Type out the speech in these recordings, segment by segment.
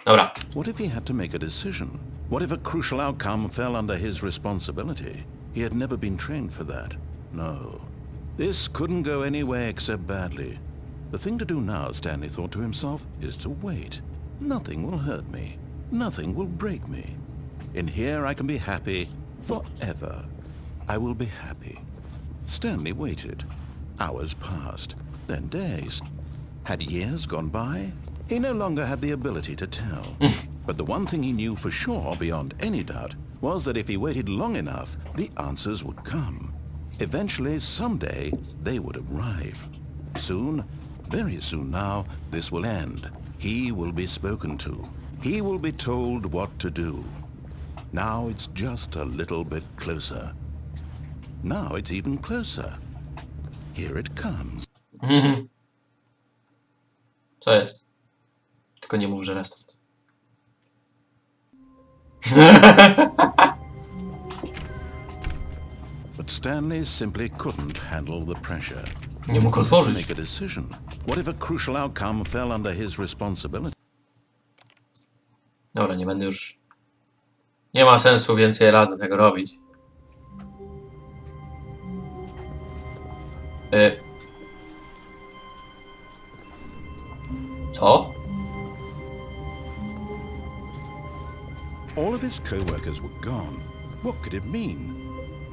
Dobra. What if he had to make a decision? What if a crucial outcome fell under his responsibility? He had never been trained for that. No. This couldn't go anywhere except badly. The thing to do now, Stanley thought to himself, is to wait. Nothing will hurt me. Nothing will break me. In here I can be happy forever. I will be happy. Stanley waited. Hours passed, then days. Had years gone by? He no longer had the ability to tell. But the one thing he knew for sure, beyond any doubt, was that if he waited long enough, the answers would come. Eventually, someday, they would arrive. Soon, very soon now, this will end. He will be spoken to. He will be told what to do. Now it's just a little bit closer. Now it's even closer. Here it comes. Co jest? Tylko nie mów, że restart. But Stanley simply couldn't handle the pressure. Nie mógł otworzyć. Make a decision. What if a crucial outcome fell under his responsibility? Dobra, nie będę już... Nie ma sensu więcej razy tego robić. Co? All of his co-workers were gone. What could it mean?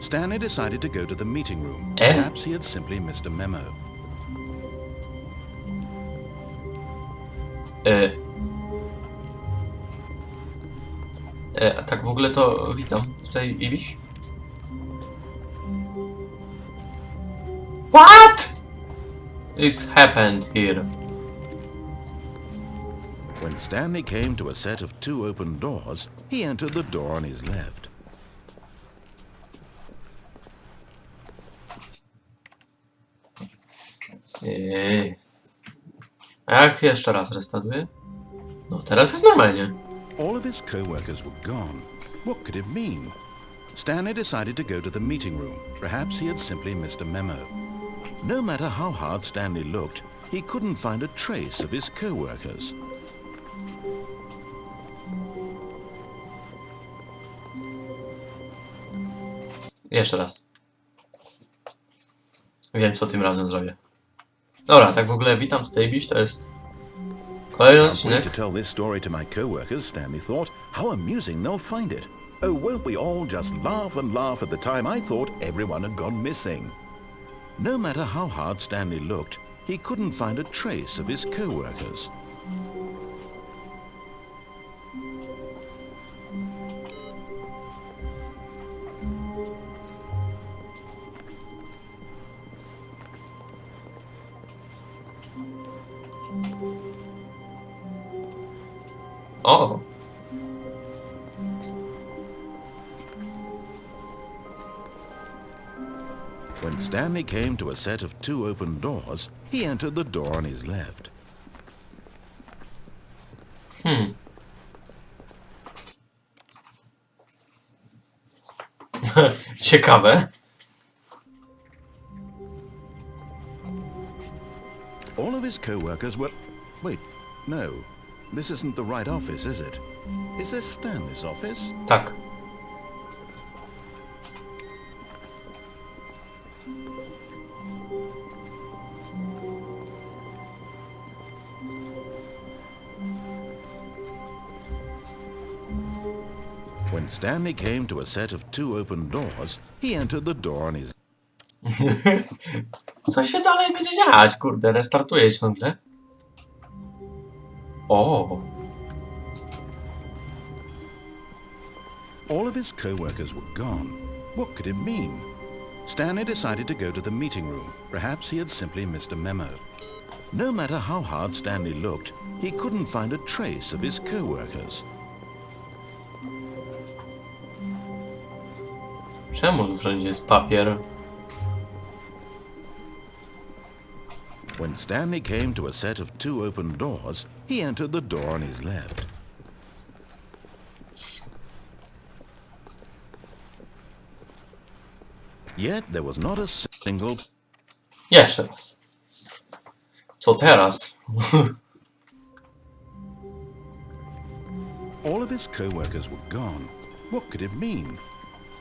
Stanley decided to go to the meeting room. Perhaps he had simply missed a memo. A tak w ogóle to witam tutaj Ibiś. What is happened here? When Stanley came to a set of 2 open doors, he entered the door on his left. A jak jeszcze raz restartuję? No teraz jest normalnie. All of his co-workers were gone. What could it mean? Stanley decided to go to the meeting room. Perhaps he had simply missed a memo. No matter how hard Stanley looked, he couldn't find a trace of his co-workers. Jeszcze raz. Wiem, co tym razem zrobię. Dobra, tak w ogóle witam tutaj Ibiś, to jest kolejny odcinek. To tell this story to my co-workers, Stanley thought, how amusing they'll find it. Oh, won't we all just laugh and laugh at the time I thought everyone had gone missing. No matter how hard Stanley looked, he couldn't find a trace of his co-workers. O! When Stanley came to a set of 2 open doors, he entered the door on his left. Ciekawe. All of his co-workers were... Wait, no. This isn't the right office, is it? Is this Stanley's office? Tak. When Stanley came to a set of 2 open doors, he entered the door on his... Co się dalej będzie dziać? Kurde, restartuję ciągle. O! All of his co-workers were gone. What could it mean? Stanley decided to go to the meeting room. Perhaps he had simply missed a memo. No matter how hard Stanley looked, he couldn't find a trace of his co-workers. Czemu tu wszędzie jest papier? When Stanley came to a set of 2 open doors, he entered the door on his left. Yet there was not a single... Jeszcze raz. Co teraz? All of his co-workers were gone. What could it mean?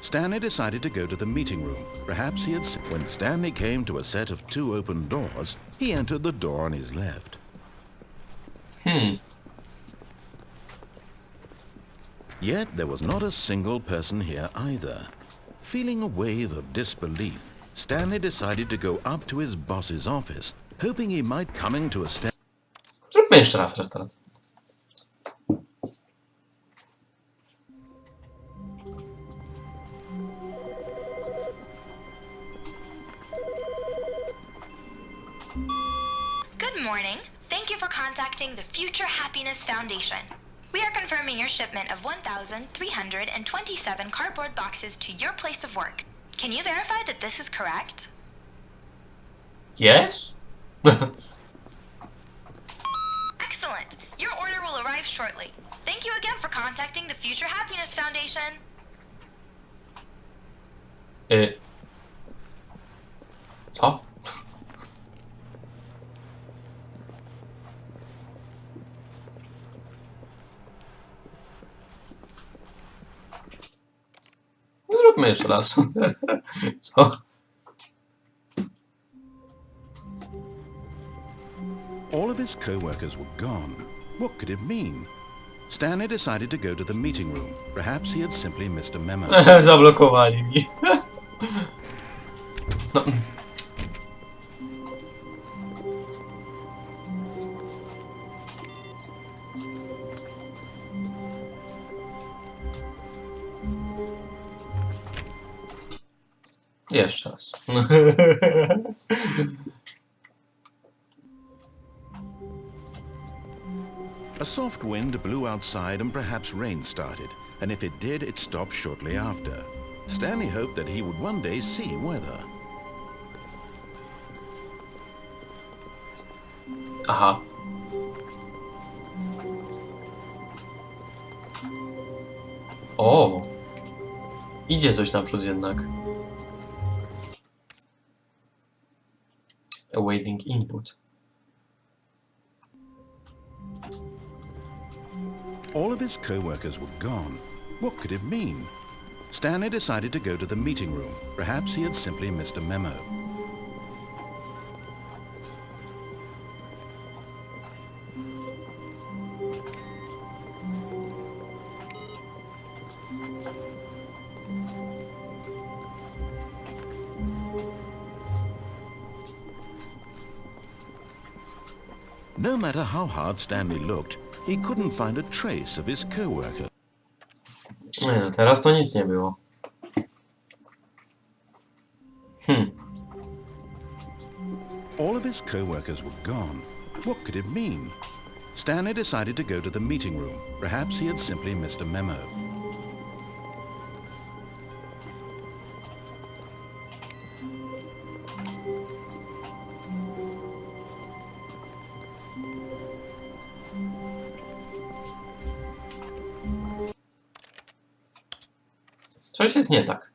Stanley decided to go to the meeting room. Perhaps he had... When Stanley came to a set of 2 open doors, he entered the door on his left. Yet there was not a single person here either. Feeling a wave of disbelief, Stanley decided to go up to his boss's office, hoping he might coming to a stand. Zróbmy jeszcze raz restart. Good morning. Thank you for contacting the Future Happiness Foundation. We are confirming your shipment of 1,327 cardboard boxes to your place of work. Can you verify that this is correct? Yes? Excellent. Your order will arrive shortly. Thank you again for contacting the Future Happiness Foundation. Co? Zróbmy jeszcze raz. Co? All of his co-workers were gone. What could it mean? Stanley decided to go to the meeting room. Perhaps he had simply missed a memo. Zablokowali mi. No. Jeszcze raz. A soft wind blew outside and perhaps rain started, and if it did, it stopped shortly after. Stanley hoped that he would one day see weather. Aha. O! Idzie coś naprzód jednak. Awaiting input. All of his co-workers were gone. What could it mean? Stanley decided to go to the meeting room. Perhaps he had simply missed a memo. No matter how hard Stanley looked, he couldn't find a trace of his co-worker. Nie, no teraz to nic nie było. All of his co-workers were gone. What could it mean? Stanley decided to go to the meeting room. Perhaps he had simply missed a memo. Coś jest nie tak.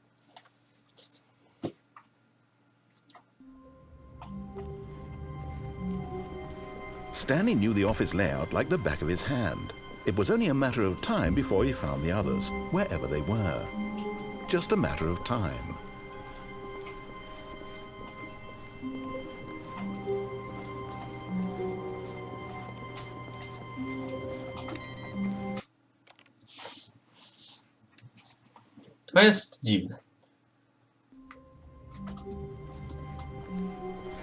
Stanley knew the office layout like the back of his hand. It was only a matter of time before he found the others, wherever they were. Just a matter of time. To jest dziwne.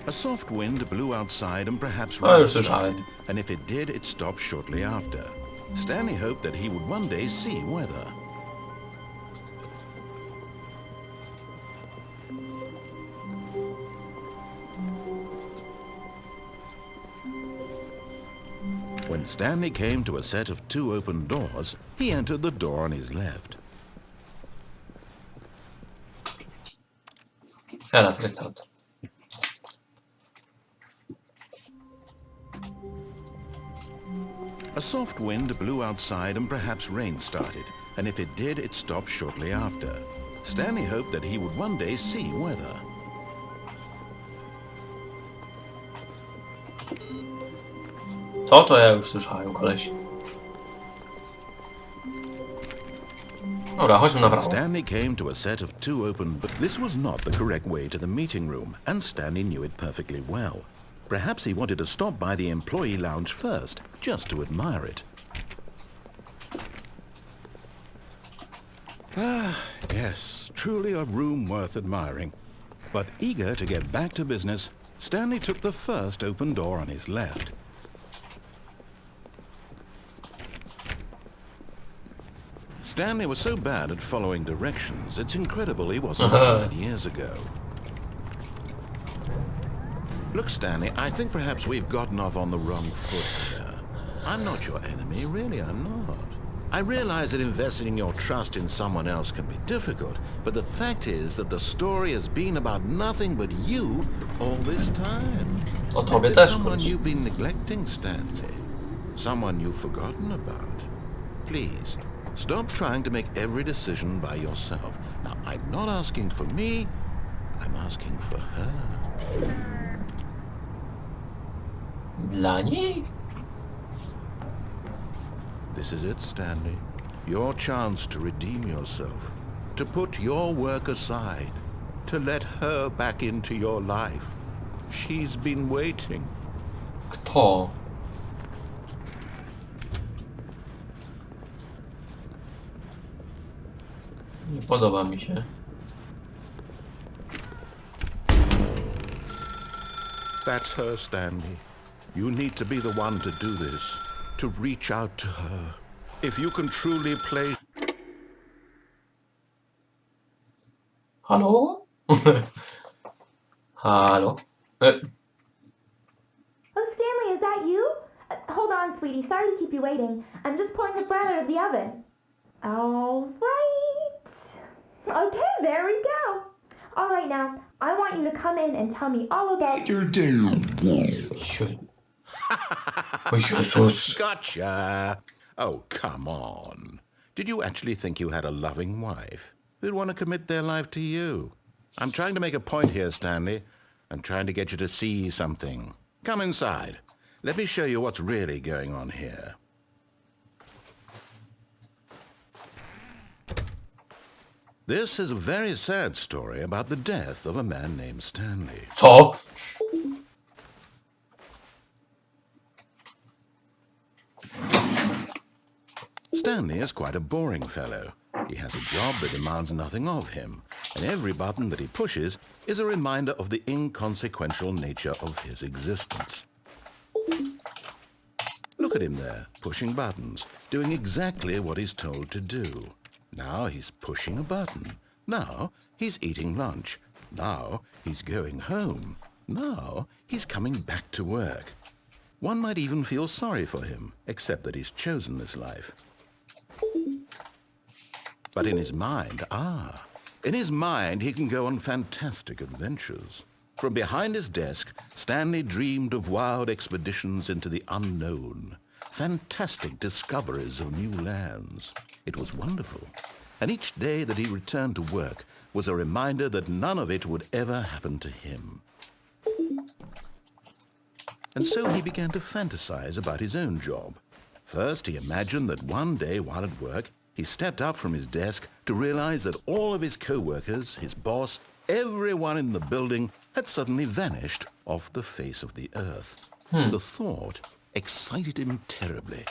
A soft wind blew outside and perhaps O, rain już started, słyszałem. and if it did, it stopped shortly after. Stanley hoped that he would one day see weather. When Stanley came to a set of 2 open doors, he entered the door on his left. Teraz restart. A soft wind blew outside and perhaps rain started, and if it did, it stopped shortly after. Stanley hoped that he would one day see weather. To ja już słyszałem, koleś. Dobra, chodźmy na prawo. Stanley came to a set of two open, but this was not the correct way to the meeting room, and Stanley knew it perfectly well. Perhaps he wanted to stop by the employee lounge first, just to admire it. Ah, yes, truly a room worth admiring. But eager to get back to business, Stanley took the first open door on his left. Stanley was so bad at following directions, it's incredible he wasn't 5 years ago. Look, Stanley, I think perhaps we've gotten off on the wrong foot here. I'm not your enemy, really, I'm not. I realize that investing in your trust in someone else can be difficult, but the fact is that the story has been about nothing but you all this time. O tobie There's też someone chodzi. you've been neglecting, Stanley. Someone you've forgotten about. Please, stop trying to make every decision by yourself. Now, I'm not asking for me, I'm asking for her. Dla niej? This is it, Stanley. Your chance to redeem yourself. To put your work aside. To let her back into your life. She's been waiting. Kto? Nie podoba mi się. That's her, Stanley. You need to be the one to do this. To reach out to her. If you can truly play... Halo? Halo? Oh, Stanley, is that you? Hold on, sweetie. Sorry to keep you waiting. I'm just pulling the bread out of the oven. All right. Okay, there we go. All right, now, I want you to come in and tell me all about... You're down. O Jezus. Gotcha. Oh, come on. Did you actually think you had a loving wife who'd want to commit their life to you? I'm trying to make a point here, Stanley. I'm trying to get you to see something. Come inside. Let me show you what's really going on here. This is a very sad story about the death of a man named Stanley. Co? Stanley is quite a boring fellow. He has a job that demands nothing of him, and every button that he pushes is a reminder of the inconsequential nature of his existence. Look at him there, pushing buttons, doing exactly what he's told to do. Now he's pushing a button. Now he's eating lunch. Now he's going home. Now he's coming back to work. One might even feel sorry for him, except that he's chosen this life. But in his mind, he can go on fantastic adventures. From behind his desk, Stanley dreamed of wild expeditions into the unknown, fantastic discoveries of new lands. It was wonderful. And each day that he returned to work was a reminder that none of it would ever happen to him. And so he began to fantasize about his own job. First, he imagined that one day while at work, he stepped up from his desk to realize that all of his co-workers, his boss, everyone in the building had suddenly vanished off the face of the earth. The thought excited him terribly.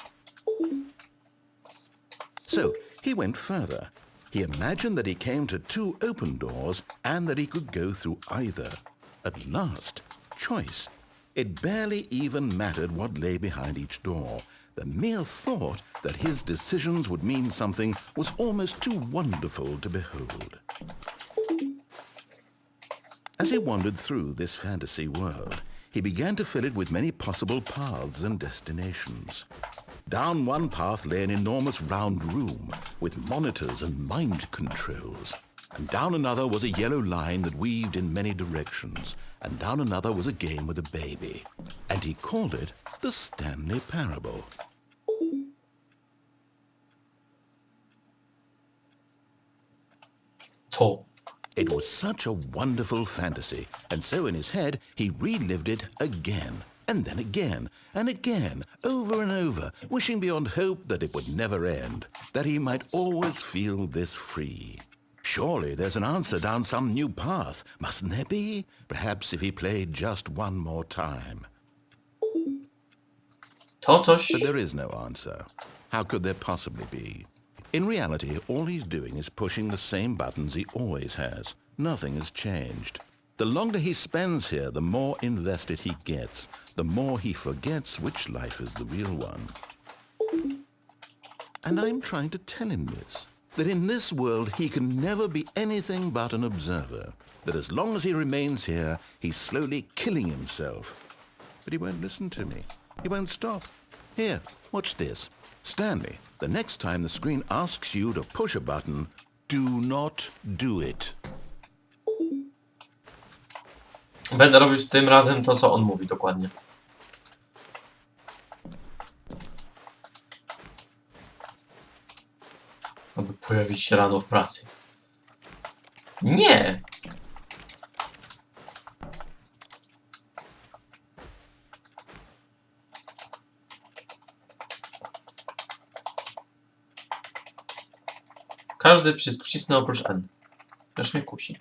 So he went further. He imagined that he came to two open doors and that he could go through either. At last, choice. It barely even mattered what lay behind each door. The mere thought that his decisions would mean something was almost too wonderful to behold. As he wandered through this fantasy world, he began to fill it with many possible paths and destinations. Down one path lay an enormous round room with monitors and mind controls. And down another was a yellow line that weaved in many directions. And down another was a game with a baby. And he called it the Stanley Parable. Co? It was such a wonderful fantasy, and so in his head he relived it again, and then again, and again, over and over, wishing beyond hope that it would never end. that he might always feel this free. Surely there's an answer down some new path, mustn't there be? Perhaps if he played just one more time. To coś... But there is no answer. How could there possibly be? In reality, all he's doing is pushing the same buttons he always has. Nothing has changed. The longer he spends here, the more invested he gets, the more he forgets which life is the real one. And I'm trying to tell him this, that in this world he can never be anything but an observer, that as long as he remains here, he's slowly killing himself. But he won't listen to me. He won't stop. Here, watch this. Stanley, the next time the screen asks you to push a button, do not do it. Będę robił z tym razem to, co on mówi dokładnie. Aby pojawić się rano w pracy. Nie! Każdy przycisk wcisnę oprócz N. Też mnie kusi.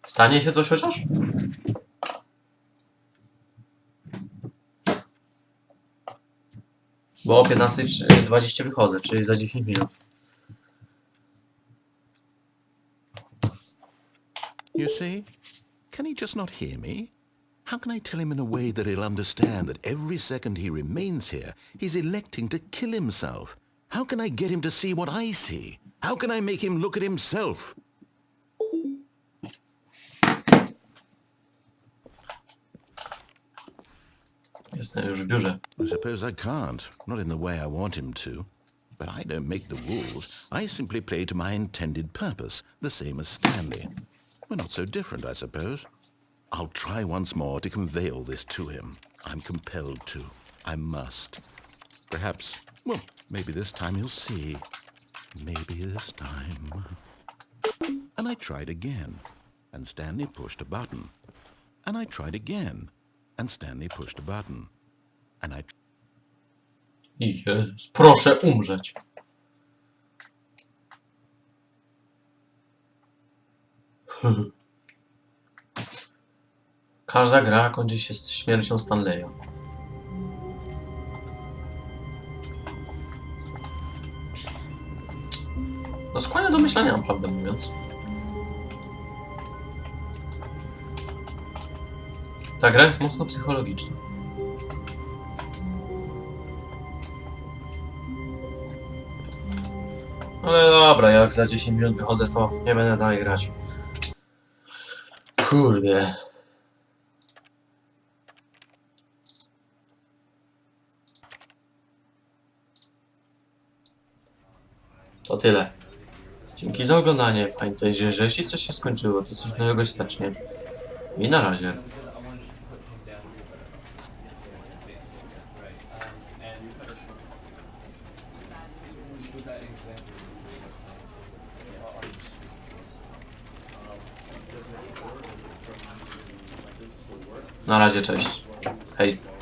Stanie się coś chociaż? Bo o 15:20 wychodzę, czyli za 10 minut. You see? Can he just not hear me? How can I tell him in a way that he'll understand that every second he remains here, he's electing to kill himself? How can I get him to see what I see? How can I make him look at himself? Jestem już w biurze. I suppose I can't, not in the way I want him to. But I don't make the rules. I simply play to my intended purpose, the same as Stanley. We're not so different, I suppose. I'll try once more to convey all this to him. I'm compelled to. I must. Perhaps, well, maybe this time he'll see. Maybe this time. And I tried again, and Stanley pushed a button. And I tried again, and Stanley pushed a button. And I... Jezus, proszę umrzeć. Każda gra kończy się z śmiercią Stanleya. No skłania do myślenia, prawdę mówiąc. Ta gra jest mocno psychologiczna. Ale dobra, jak za 10 minut wychodzę, to nie będę dalej grać. Kurde. To tyle. Dzięki za oglądanie. Pamiętajcie, że jeśli coś się skończyło, to coś nowego się zacznie. I na razie. Na razie, cześć. Hej.